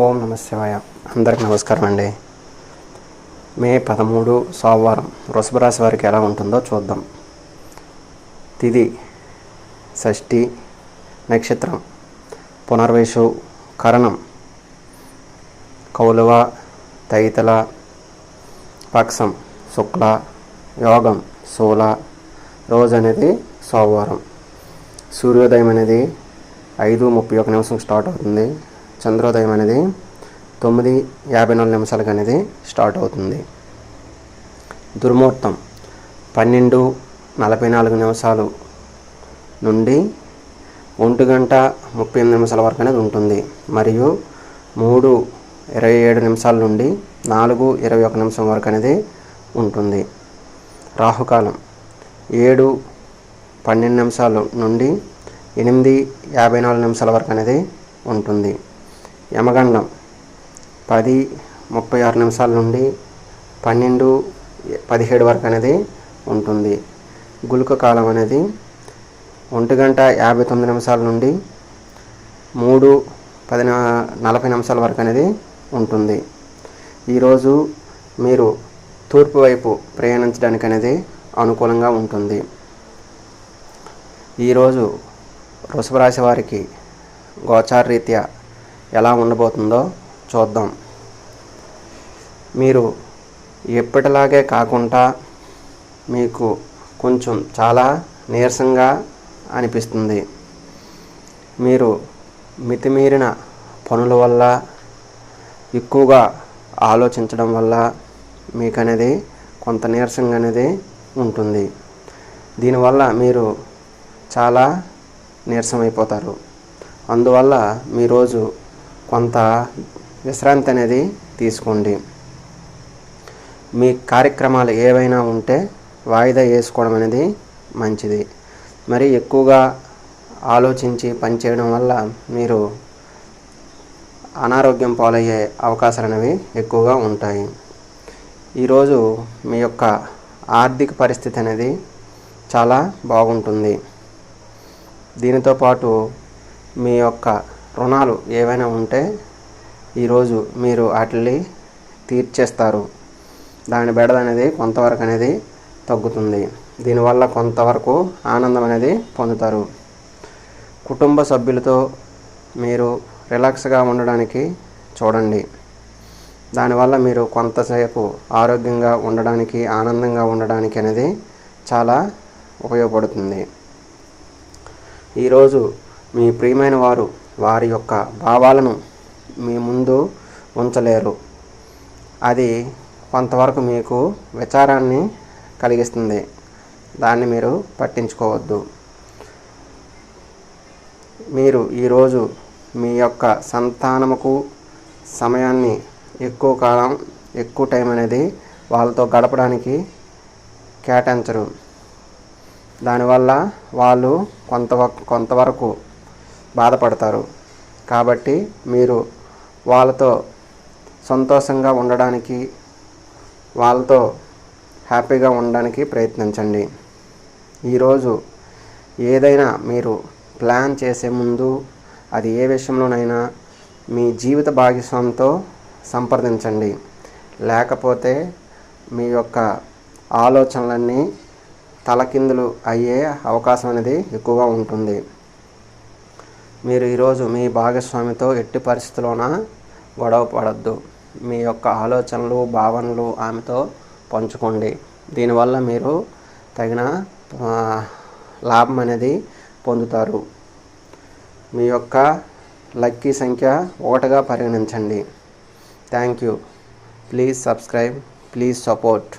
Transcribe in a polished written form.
ఓం నమ శివాయ. అందరికి నమస్కారం అండి. మే 13 సోమవారం వృషభ రాశి వారికి ఎలా ఉంటుందో చూద్దాం. తిథి షష్ఠి, నక్షత్రం పునర్వసు, కరణం కౌలవ, తైతల, పక్షం శుక్ల, యోగం శూల. రోజు అనేది సోమవారం. సూర్యోదయం అనేది 5:31 స్టార్ట్ అవుతుంది. చంద్రోదయం అనేది 9:54 అనేది స్టార్ట్ అవుతుంది. దుర్ముహూర్తం 12:44 నుండి 1:38 వరకు అనేది ఉంటుంది. మరియు 3:27 నుండి 4:21 వరకు అనేది ఉంటుంది. రాహుకాలం 7:12 నుండి 8:54 వరకు అనేది ఉంటుంది. యమగండం 10:36 నుండి 12:17 వరకు అనేది ఉంటుంది. గుళిక కాలం అనేది 1:59 నుండి 3:40 వరకు అనేది ఉంటుంది. ఈరోజు మీరు తూర్పు వైపు ప్రయాణించడానికి అనేది అనుకూలంగా ఉంటుంది. ఈరోజు వృషభ రాశి వారికి గోచార రీత్యా ఎలా ఉండబోతుందో చూద్దాం. మీరు ఎప్పటిలాగే కాకుండా మీకు కొంచెం చాలా నీరసంగా అనిపిస్తుంది. మీరు మితిమీరిన పనుల వల్ల, ఎక్కువగా ఆలోచించడం వల్ల మీకు అనేది కొంత నీరసంగా అనేది ఉంటుంది. దీనివల్ల మీరు చాలా నీరసం అయిపోతారు. అందువల్ల మీ రోజు కొంత విశ్రాంతి అనేది తీసుకోండి. మీ కార్యక్రమాలు ఏవైనా ఉంటే వాయిదా వేసుకోవడం అనేది మంచిది. మరి ఎక్కువగా ఆలోచించి పనిచేయడం వల్ల మీరు అనారోగ్యం పాలయ్యే అవకాశాలు అనేవి ఎక్కువగా ఉంటాయి. ఈరోజు మీ యొక్క ఆర్థిక పరిస్థితి అనేది చాలా బాగుంటుంది. దీనితో పాటు మీ యొక్క రుణాలు ఏవైనా ఉంటే ఈరోజు మీరు వాటిని తీర్చేస్తారు. దాని బెడద అనేది కొంతవరకు అనేది తగ్గుతుంది. దీనివల్ల కొంతవరకు ఆనందం అనేది పొందుతారు. కుటుంబ సభ్యులతో మీరు రిలాక్స్గా ఉండడానికి చూడండి. దానివల్ల మీరు కొంతసేపు ఆరోగ్యంగా ఉండడానికి, ఆనందంగా ఉండడానికి అనేది చాలా ఉపయోగపడుతుంది. ఈరోజు మీ ప్రియమైన వారు వారి యొక్క భావాలను మీ ముందు ఉంచలేరు. అది కొంతవరకు మీకు విచారాన్ని కలిగిస్తుంది. దాన్ని మీరు పట్టించుకోవద్దు. మీరు ఈరోజు మీ యొక్క సంతానముకు సమయాన్ని ఎక్కువ టైం అనేది వాళ్ళతో గడపడానికి కేటాయించరు. దానివల్ల వాళ్ళు కొంతవరకు బాధపడతారు. కాబట్టి మీరు వాళ్ళతో సంతోషంగా ఉండడానికి, వాళ్ళతో హ్యాపీగా ఉండడానికి ప్రయత్నించండి. ఈరోజు ఏదైనా మీరు ప్లాన్ చేసే ముందు అది ఏ విషయంలోనైనా మీ జీవిత భాగస్వామితో సంప్రదించండి. లేకపోతే మీ యొక్క ఆలోచనలన్నీ తలకిందులు అయ్యే అవకాశం అనేది ఎక్కువగా ఉంటుంది. మీరు ఈరోజు మీ భాగస్వామితో ఎట్టి పరిస్థితుల్లోన గొడవ పడద్దు. మీ యొక్క ఆలోచనలు, భావనలు ఆమెతో పంచుకోండి. దీనివల్ల మీరు తగిన లాభం అనేది పొందుతారు. మీ యొక్క లక్కీ సంఖ్య 1గా పరిగణించండి. Thank you. Please subscribe. Please support.